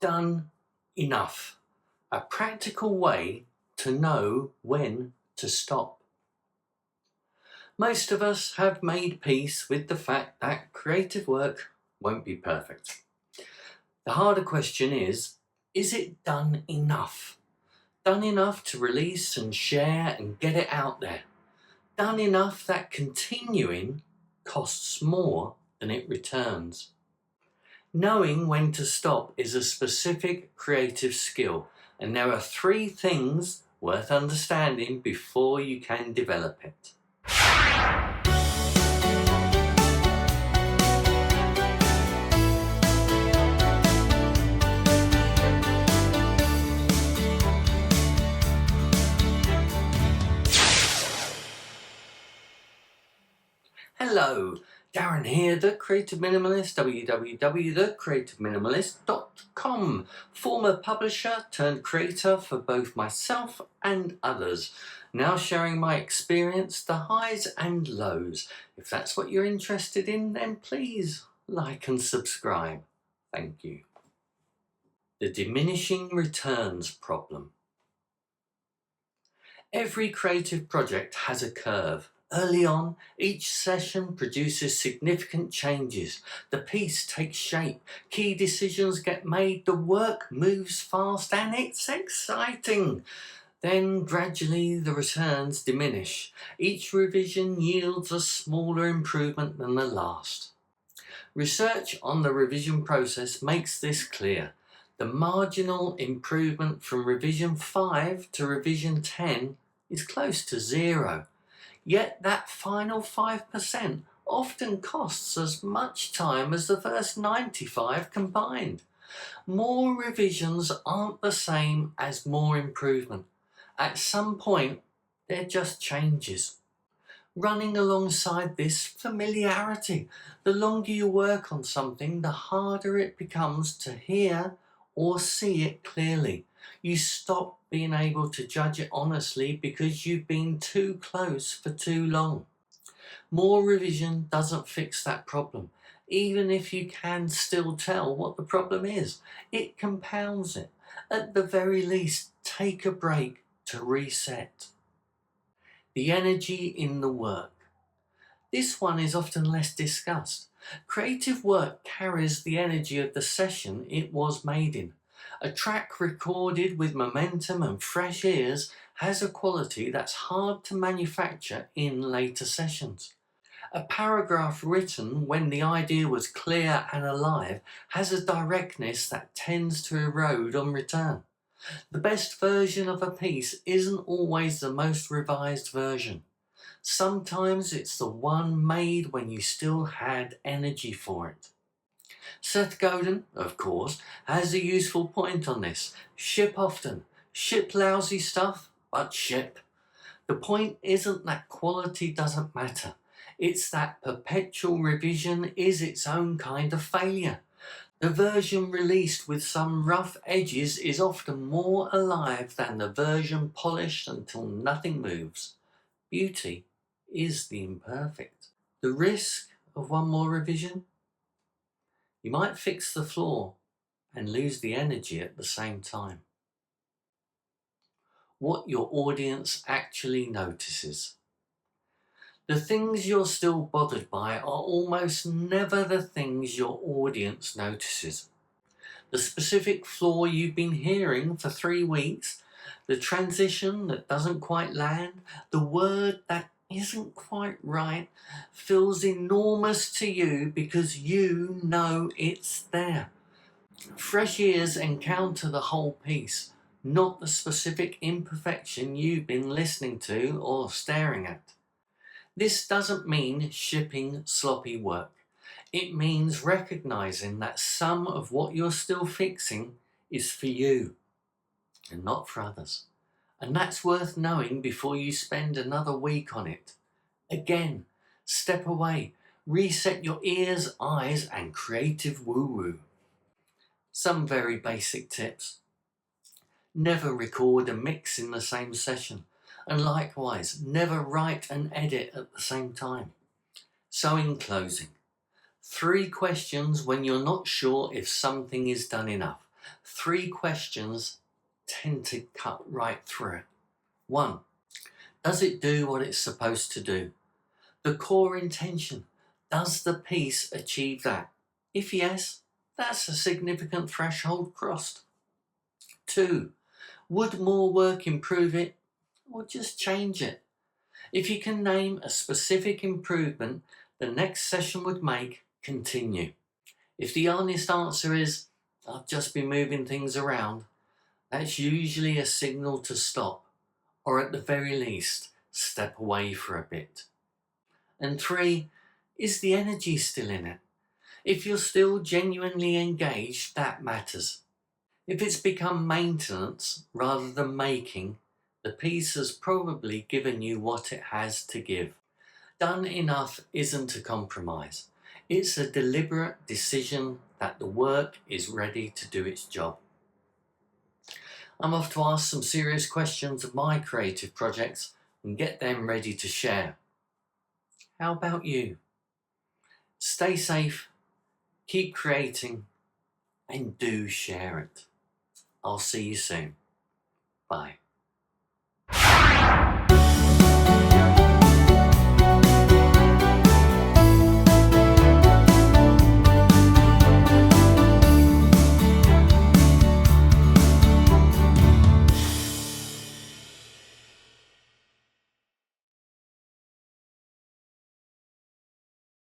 done enough? A practical way to know when to stop. Most of us have made peace with the fact that creative work won't be perfect. The harder question is it done enough? Done enough to release and share and get it out there? Done enough that continuing costs more than it returns? Knowing when to stop is a specific creative skill, and there are 3 things worth understanding before you can develop it. Hello, Darren here, the Creative Minimalist, www.thecreativeminimalist.com, former publisher turned creator for both myself and others, now sharing my experience, the highs and lows. If that's what you're interested in, then please like and subscribe. Thank you. The diminishing returns problem. Every creative project has a curve. Early on, each session produces significant changes. The piece takes shape, key decisions get made, the work moves fast, and it's exciting. Then gradually the returns diminish. Each revision yields a smaller improvement than the last. Research on the revision process makes this clear. The marginal improvement from revision 5 to revision 10 is close to 0. Yet that final 5% often costs as much time as the first 95 combined. More revisions aren't the same as more improvement. At some point, they're just changes. Running alongside this familiarity, the longer you work on something, the harder it becomes to hear or see it clearly. You stop being able to judge it honestly because you've been too close for too long. More revision doesn't fix that problem. Even if you can still tell what the problem is, it compounds it. At the very least, take a break to reset. The energy in the work. This one is often less discussed. Creative work carries the energy of the session it was made in. A track recorded with momentum and fresh ears has a quality that's hard to manufacture in later sessions. A paragraph written when the idea was clear and alive has a directness that tends to erode on return. The best version of a piece isn't always the most revised version. Sometimes it's the one made when you still had energy for it. Seth Godin, of course, has a useful point on this. Ship often. Ship lousy stuff, but ship. The point isn't that quality doesn't matter. It's that perpetual revision is its own kind of failure. The version released with some rough edges is often more alive than the version polished until nothing moves. Beauty is the imperfect. The risk of one more revision? You might fix the flaw and lose the energy at the same time. What your audience actually notices. The things you're still bothered by are almost never the things your audience notices. The specific flaw you've been hearing for 3 weeks, the transition that doesn't quite land, the word that isn't quite right, feels enormous to you because you know it's there. Fresh ears encounter the whole piece, not the specific imperfection you've been listening to or staring at. This doesn't mean shipping sloppy work. It means recognizing that some of what you're still fixing is for you and not for others. And that's worth knowing before you spend another week on it. Again, step away, reset your ears, eyes, and creative woo-woo. Some very basic tips. Never record and mix in the same session. And likewise, never write and edit at the same time. So in closing, 3 questions when you're not sure if something is done enough. 3 questions tend to cut right through it. 1. Does it do what it's supposed to do? The core intention. Does the piece achieve that? If yes, that's a significant threshold crossed. 2. Would more work improve it, or just change it? If you can name a specific improvement the next session would make, continue. If the honest answer is, I'll just be moving things around, that's usually a signal to stop, or at the very least, step away for a bit. And 3, is the energy still in it? If you're still genuinely engaged, that matters. If it's become maintenance rather than making, the piece has probably given you what it has to give. Done enough isn't a compromise. It's a deliberate decision that the work is ready to do its job. I'm off to ask some serious questions of my creative projects and get them ready to share. How about you? Stay safe, keep creating, and do share it. I'll see you soon. Bye.